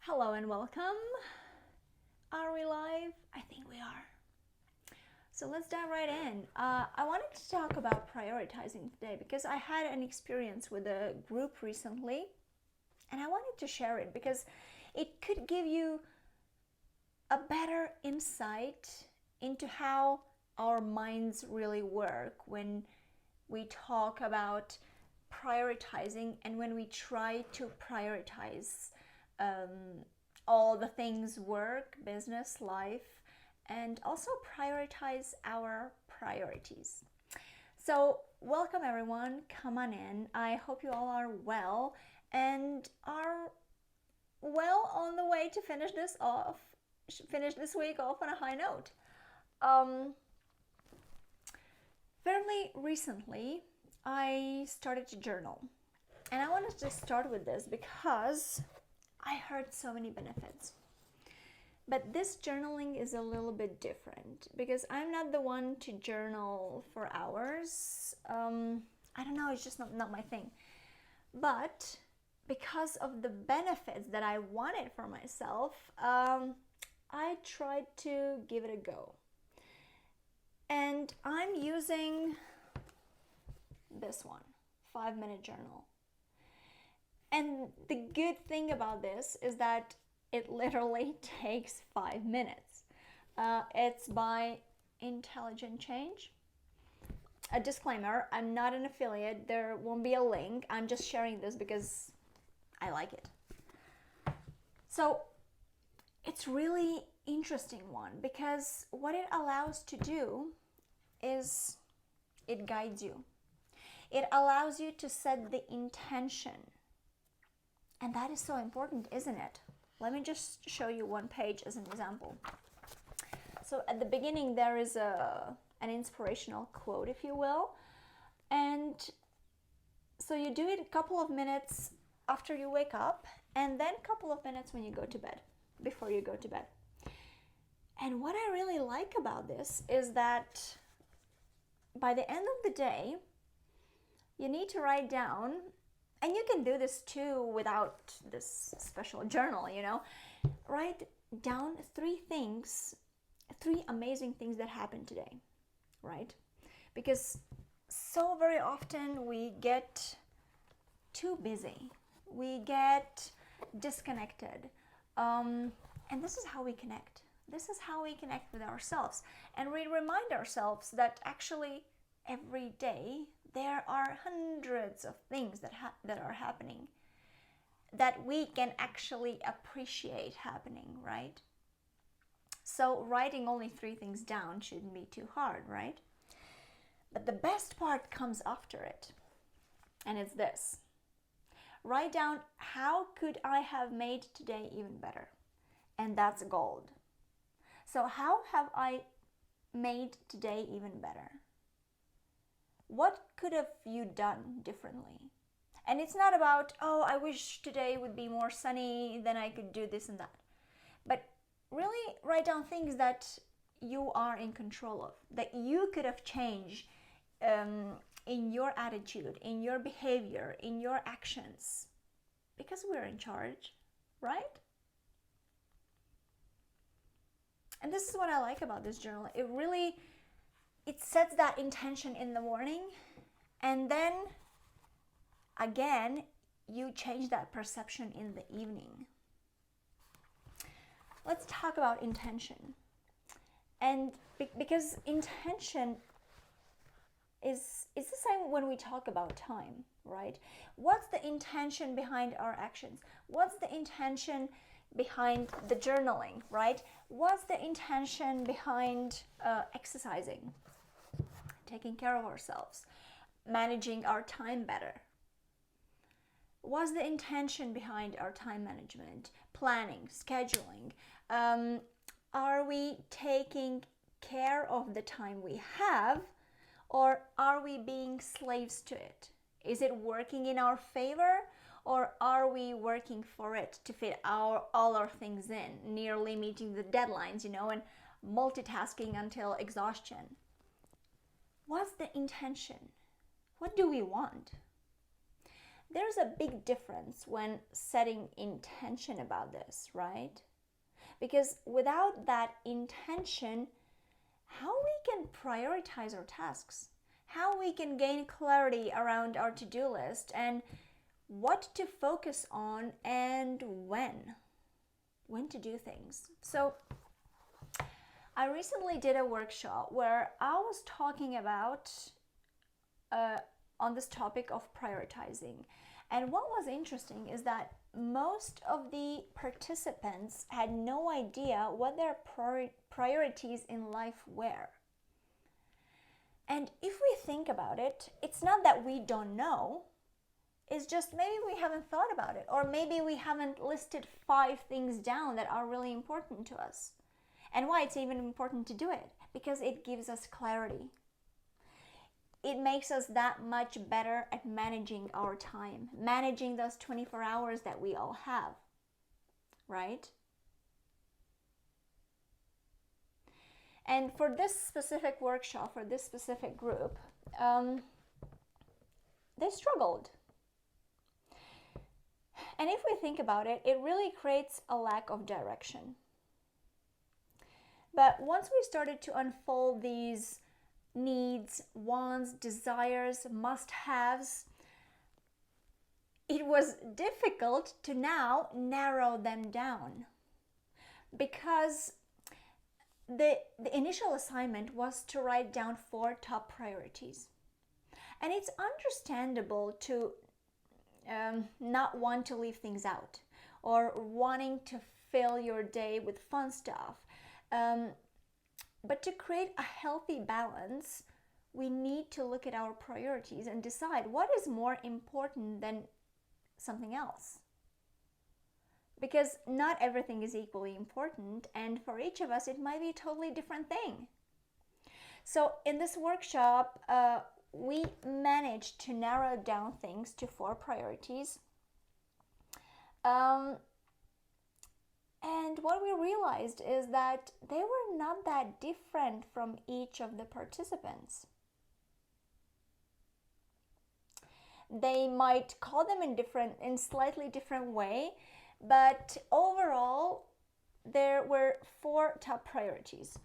Hello and welcome. Are we live? I think we are. So let's dive right in. I wanted to talk about prioritizing today because I had an experience with a group recently and I wanted to share it because it could give you a better insight into how our minds really work when we talk about prioritizing and when we try to prioritize all the things work, business, life, and also prioritize our priorities. So, welcome everyone, come on in. I hope you all are well and are well on the way to finish this week off on a high note. Fairly recently, I started to journal. And I wanted to start with this because I heard so many benefits. But this journaling is a little bit different because I'm not the one to journal for hours. I don't know, it's just not my thing. But because of the benefits that I wanted for myself, I tried to give it a go. And I'm using this one, 5-minute journal. And the good thing about this is that it literally takes 5 minutes. It's by Intelligent Change. A disclaimer, I'm not an affiliate. There won't be a link. I'm just sharing this because I like it. So it's really interesting one because what it allows to do is it guides you. It allows you to set the intention. And that is so important, isn't it? Let me just show you one page as an example. So at the beginning there is an inspirational quote, if you will. And so you do it a couple of minutes after you wake up and then a couple of minutes when you go to bed, before you go to bed. And what I really like about this is that by the end of the day, you need to write down, and you can do this too without this special journal, write down 3 amazing things that happened today, right? Because so very often we get too busy, we get disconnected, and this is how we connect. This is how we connect with ourselves, and we remind ourselves that actually every day there are hundreds of things that are happening that we can actually appreciate happening, right? So writing only 3 things down shouldn't be too hard, right? But the best part comes after it, and it's this. Write down, how could I have made today even better? And that's gold. So how have I made today even better? What could have you done differently? And it's not about, oh, I wish today would be more sunny, then I could do this and that. But really write down things that you are in control of, that you could have changed in your attitude, in your behavior, in your actions. Because we're in charge, right? And this is what I like about this journal. It sets that intention in the morning, and then again you change that perception in the evening. Let's talk about intention. And because intention is the same when we talk about time, right? What's the intention behind our actions? What's the intention behind the journaling, right? What's the intention behind exercising, taking care of ourselves, managing our time better? What's the intention behind our time management, planning, scheduling? Are we taking care of the time we have, or are we being slaves to it? Is it working in our favor, or are we working for it to fit all our things in, nearly meeting the deadlines, and multitasking until exhaustion? What's the intention? What do we want? There's a big difference when setting intention about this, right? Because without that intention, how we can prioritize our tasks, how we can gain clarity around our to-do list, and what to focus on and when to do things. So I recently did a workshop where I was talking about on this topic of prioritizing. And what was interesting is that most of the participants had no idea what their priorities in life were. And if we think about it, it's not that we don't know, it's just maybe we haven't thought about it, or maybe we haven't listed 5 things down that are really important to us. And why it's even important to do it? Because it gives us clarity. It makes us that much better at managing our time, managing those 24 hours that we all have, right? And for this specific workshop, for this specific group, they struggled. And if we think about it, it really creates a lack of direction. But once we started to unfold these needs, wants, desires, must-haves, it was difficult to now narrow them down, because the initial assignment was to write down 4 top priorities. And it's understandable to not want to leave things out, or wanting to fill your day with fun stuff. But to create a healthy balance, we need to look at our priorities and decide what is more important than something else. Because not everything is equally important, and for each of us it might be a totally different thing. So in this workshop, we managed to narrow down things to 4 priorities. And what we realized is that they were not that different from each of the participants. They might call them in slightly different way, but overall, there were 4 top priorities.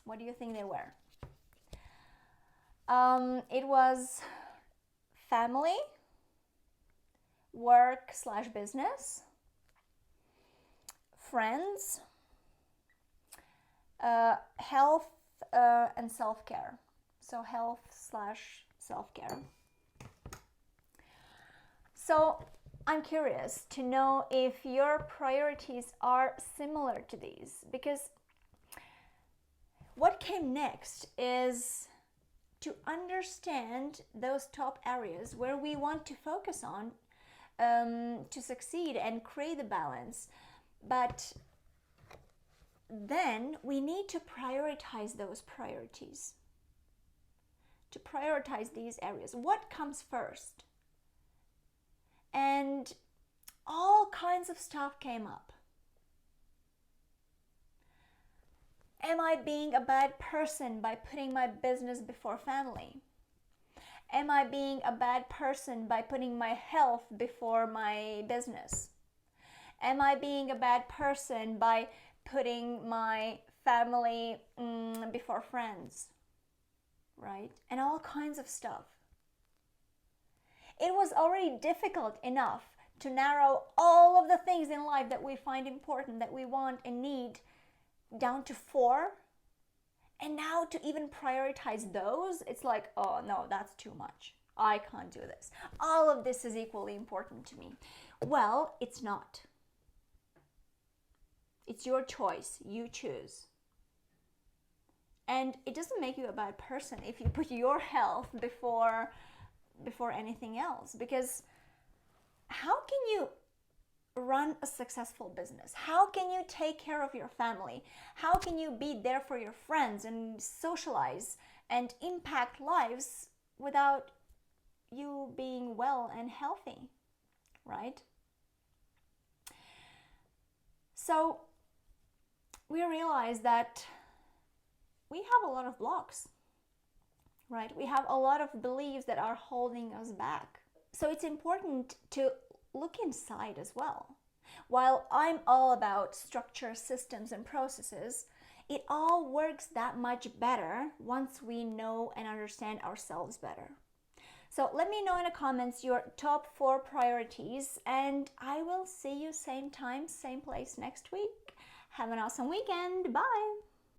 What do you think they were? It was family, work/business, friends, health, and self-care. So health/self-care. So I'm curious to know if your priorities are similar to these, because what came next is to understand those top areas where we want to focus on to succeed and create the balance. But then we need to prioritize those priorities, to prioritize these areas. What comes first? And all kinds of stuff came up. Am I being a bad person by putting my business before family? Am I being a bad person by putting my health before my business? Am I being a bad person by putting my family before friends? Right? And all kinds of stuff. It was already difficult enough to narrow all of the things in life that we find important, that we want and need, down to 4. And now to even prioritize those, it's like, oh no, that's too much. I can't do this. All of this is equally important to me. Well, it's not. It's your choice. You choose. And it doesn't make you a bad person if you put your health before anything else. Because how can you run a successful business? How can you take care of your family? How can you be there for your friends and socialize and impact lives without you being well and healthy, right? So we realize that we have a lot of blocks, right? We have a lot of beliefs that are holding us back. So it's important to look inside as well. While I'm all about structure, systems, and processes, it all works that much better once we know and understand ourselves better. So let me know in the comments your top 4 priorities, and I will see you same time, same place next week. Have an awesome weekend. Bye.